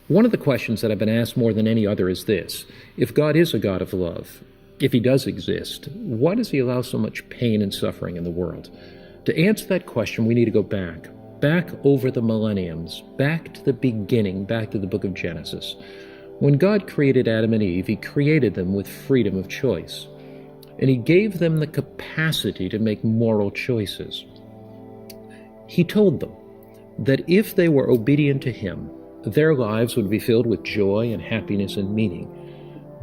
One of the questions that I've been asked more than any other is this: if God is a God of love, if he does exist, why does he allow so much pain and suffering in the world? To answer that question, we need to go back over the millenniums, back to the beginning, back to the book of Genesis. When God created Adam and Eve, he created them with freedom of choice, and he gave them the capacity to make moral choices. He told them that if they were obedient to him, their lives would be filled with joy and happiness and meaning.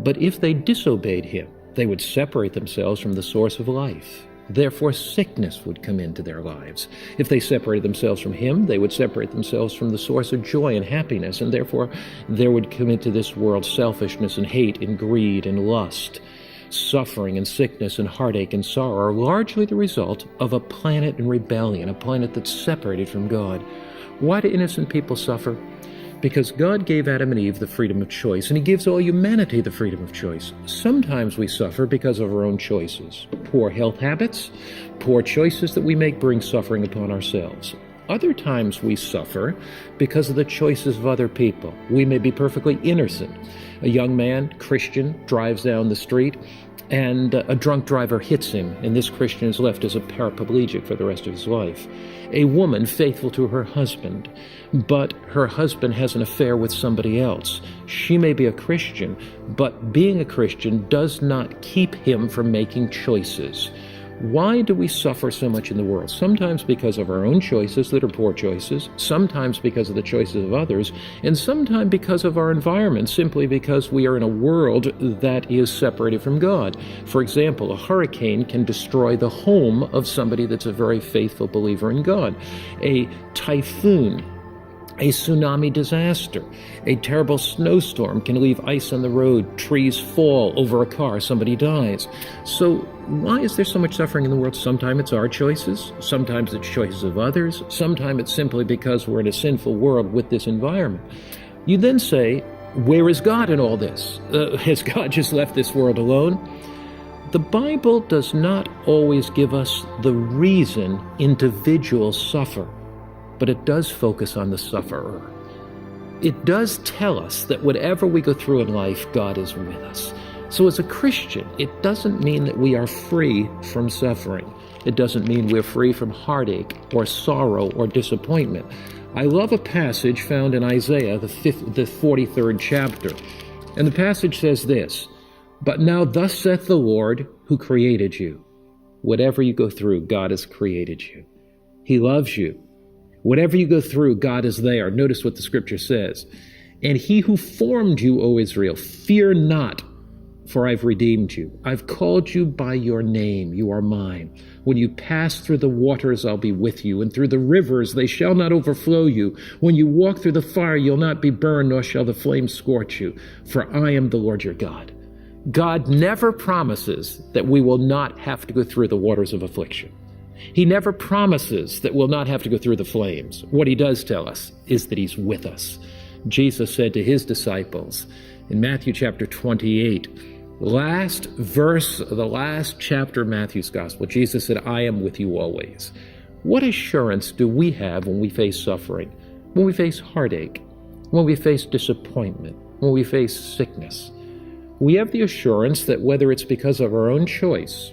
But if they disobeyed him, they would separate themselves from the source of life. Therefore, sickness would come into their lives. If they separated themselves from him, they would separate themselves from the source of joy and happiness, and therefore there would come into this world selfishness and hate and greed and lust. Suffering and sickness and heartache and sorrow are largely the result of a planet in rebellion, a planet that's separated from God. Why do innocent people suffer? Because God gave Adam and Eve the freedom of choice, and he gives all humanity the freedom of choice. Sometimes we suffer because of our own choices. Poor health habits, poor choices that we make bring suffering upon ourselves. Other times we suffer because of the choices of other people. We may be perfectly innocent. A young man, Christian, drives down the street, and a drunk driver hits him, and this Christian is left as a paraplegic for the rest of his life. A woman faithful to her husband, but her husband has an affair with somebody else. She may be a Christian, but being a Christian does not keep him from making choices. Why do we suffer so much in the world? Sometimes because of our own choices that are poor choices, sometimes because of the choices of others, and sometimes because of our environment, simply because we are in a world that is separated from God. For example, a hurricane can destroy the home of somebody that's a very faithful believer in God. A typhoon, a tsunami disaster, a terrible snowstorm can leave ice on the road, trees fall over a car, somebody dies. So why is there so much suffering in the world? Sometimes it's our choices, sometimes it's choices of others, sometimes it's simply because we're in a sinful world with this environment. You then say, where is God in all this? Has God just left this world alone? The Bible does not always give us the reason individuals suffer, but it does focus on the sufferer. It does tell us that whatever we go through in life, God is with us. So as a Christian, it doesn't mean that we are free from suffering. It doesn't mean we're free from heartache or sorrow or disappointment. I love a passage found in Isaiah, the 43rd chapter. And the passage says this: "But now thus saith the Lord who created you." Whatever you go through, God has created you. He loves you. Whatever you go through, God is there. Notice what the scripture says. "And he who formed you, O Israel, fear not, for I've redeemed you. I've called you by your name. You are mine. When you pass through the waters, I'll be with you. And through the rivers, they shall not overflow you. When you walk through the fire, you'll not be burned, nor shall the flames scorch you. For I am the Lord your God." God never promises that we will not have to go through the waters of affliction. He never promises that we'll not have to go through the flames. What he does tell us is that he's with us. Jesus said to his disciples in Matthew chapter 28, last verse of the last chapter of Matthew's gospel, Jesus said, "I am with you always." What assurance do we have when we face suffering, when we face heartache, when we face disappointment, when we face sickness? We have the assurance that whether it's because of our own choice,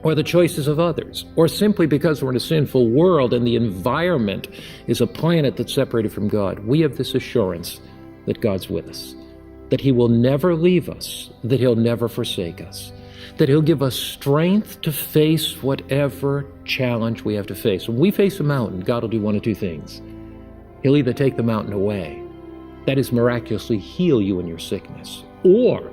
or the choices of others, or simply because we're in a sinful world and the environment is a planet that's separated from God, we have this assurance that God's with us, that he will never leave us, that he'll never forsake us, that he'll give us strength to face whatever challenge we have to face. When we face a mountain, God will do one of two things. He'll either take the mountain away, that is, miraculously heal you in your sickness, or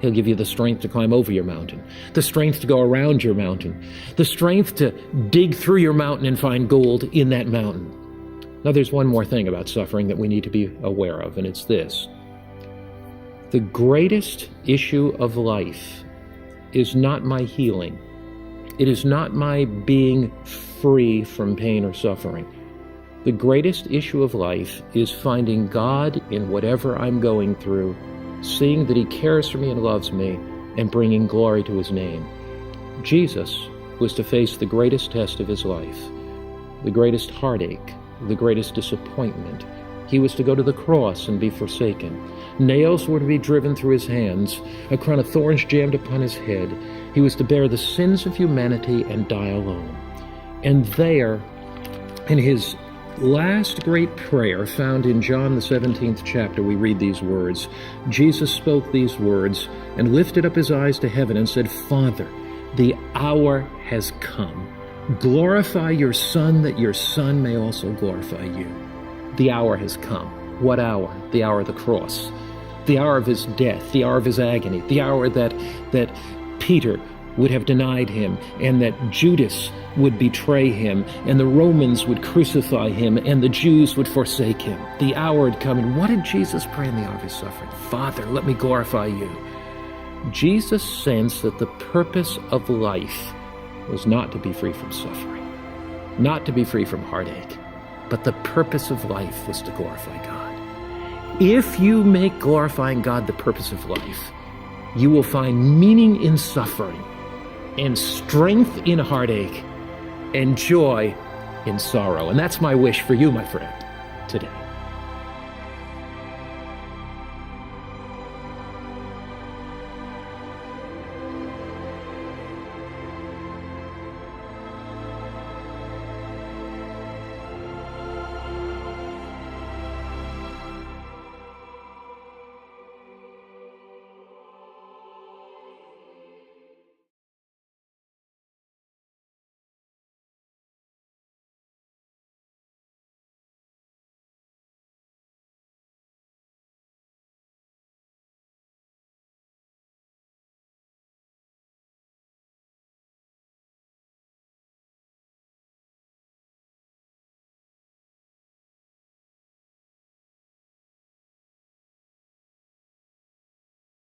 he'll give you the strength to climb over your mountain, the strength to go around your mountain, the strength to dig through your mountain and find gold in that mountain. Now, there's one more thing about suffering that we need to be aware of, and it's this. The greatest issue of life is not my healing. It is not my being free from pain or suffering. The greatest issue of life is finding God in whatever I'm going through, seeing that he cares for me and loves me, and bringing glory to his name. Jesus was to face the greatest test of his life, the greatest heartache, the greatest disappointment. He was to go to the cross and be forsaken. Nails were to be driven through his hands, a crown of thorns jammed upon his head. He was to bear the sins of humanity and die alone. And there, in his last great prayer found in John the 17th chapter, we read these words. Jesus spoke these words and lifted up his eyes to heaven and said, Father, the hour has come. Glorify your Son, that your Son may also glorify you. The hour has come. What hour? The hour of the cross. The hour of his death, the hour of his agony, the hour that Peter would have denied him, and that Judas would betray him, and the Romans would crucify him, and the Jews would forsake him. The hour had come, and what did Jesus pray in the hour of his suffering? Father, let me glorify you. Jesus sensed that the purpose of life was not to be free from suffering, not to be free from heartache, but the purpose of life was to glorify God. If you make glorifying God the purpose of life, you will find meaning in suffering, and strength in heartache, and joy in sorrow. And that's my wish for you, my friend, today.